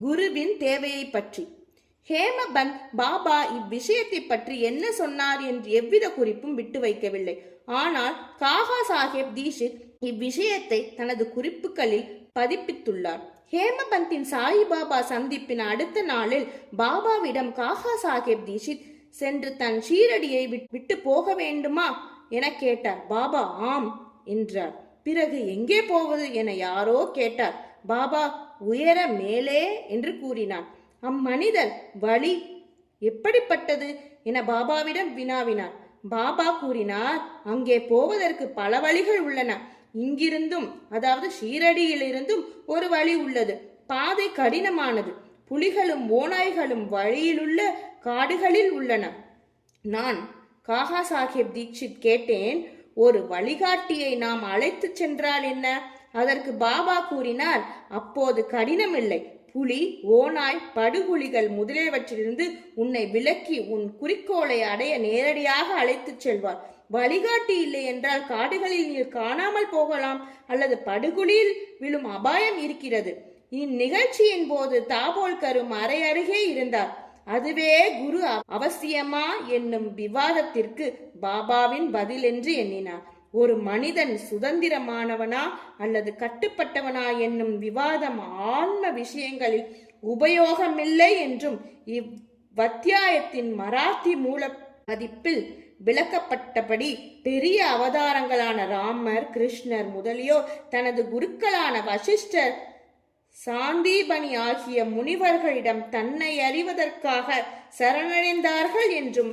குருவின் தேவையை பற்றி. ஹேமபந்த் பாபா இவ்விஷயத்தை பற்றி என்ன சொன்னார் என்று எவ்வித குறிப்பும் விட்டு வைக்கவில்லை. ஆனால் காகா சாஹேப் தீஷித் இவ்விஷயத்தை தனது குறிப்புகளில் பதிப்பித்துள்ளார். ஹேமபந்தின் சாயிபாபா சந்திப்பின் அடுத்த நாளில் பாபாவிடம் காகா சாஹேப் தீஷித் சென்று தன் ஷீரடியை விட்டு போக வேண்டுமா என கேட்டார். பாபா ஆம் என்றார். பிறகு எங்கே போவது என யாரோ கேட்டார். பாபா உயர மேலே என்று கூறினார். அம்மனிதர் வழி எப்படிப்பட்டது என பாபாவிடம் வினாவினார். பாபா கூறினார், அங்கே போவதற்கு பல வழிகள் உள்ளன. இங்கிருந்தும், அதாவது ஷீரடியிலிருந்தும் ஒரு வழி உள்ளது. பாதை கடினமானது. புலிகளும் ஓநாய்களும் வழியிலுள்ள காடுகளில் உள்ளன. நான் காகா சாஹேப் தீட்சித் கேட்டேன், ஒரு வழிகாட்டியை நாம் அழைத்து சென்றால் என்ன? அதற்கு பாபா கூறினார், அப்போது கடினமில்லை. புலி, ஓநாய், படுகுழிகள் முதலியவற்றிலிருந்து உன்னை விலக்கி உன் குறிக்கோளை அடைய நேரடியாக அழைத்து செல்வார். வழிகாட்டி இல்லை என்றால் காடுகளில் நீர் காணாமல் போகலாம் அல்லது படுகுழியில் விழும் அபாயம் இருக்கிறது. இந்நிகழ்ச்சியின் போது தாபோல்கரும் அறை அருகே இருந்தார். அதுவே குரு அவசியமா என்னும் விவாதத்திற்கு பாபாவின் பதில் என்று எண்ணினார். ஒரு மனிதன் சுதந்திரமானவனா அல்லது கட்டுப்பட்டவனா என்னும் விவாதம் ஆன்ம விஷயங்களில் உபயோகமில்லை என்றும் இவ்வத்தியாயத்தின் மராத்தி மூல பதிப்பில் விளக்கப்பட்டபடி பெரிய அவதாரங்களான ராமர், கிருஷ்ணர் முதலியோர் தனது குருக்களான வசிஷ்டர், சாந்தீபனி ஆகிய முனிவர்களிடம் தன்னை அறிவதற்காக சரணடைந்தார்கள் என்றும்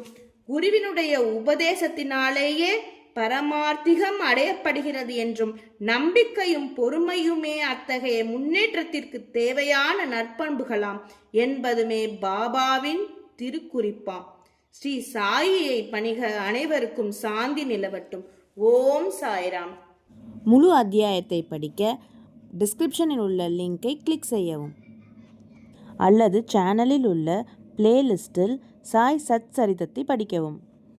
குருவினுடைய உபதேசத்தினாலேயே பரமார்த்திகம் அடையப்படுகிறது என்றும் நம்பிக்கையும் பொறுமையுமே அத்தகைய முன்னேற்றத்திற்கு தேவையான நற்பண்புகளாம் என்பதுமே பாபாவின் திருக்குறிப்பாம். ஸ்ரீ சாயியை பணிக. அனைவருக்கும் சாந்தி நிலவட்டும். ஓம் சாய்ராம். முழு அத்தியாயத்தை படிக்க டிஸ்கிரிப்ஷனில் உள்ள லிங்கை கிளிக் செய்யவும் அல்லது சேனலில் உள்ள பிளேலிஸ்டில் சாய் சத் சரிதத்தை படிக்கவும்.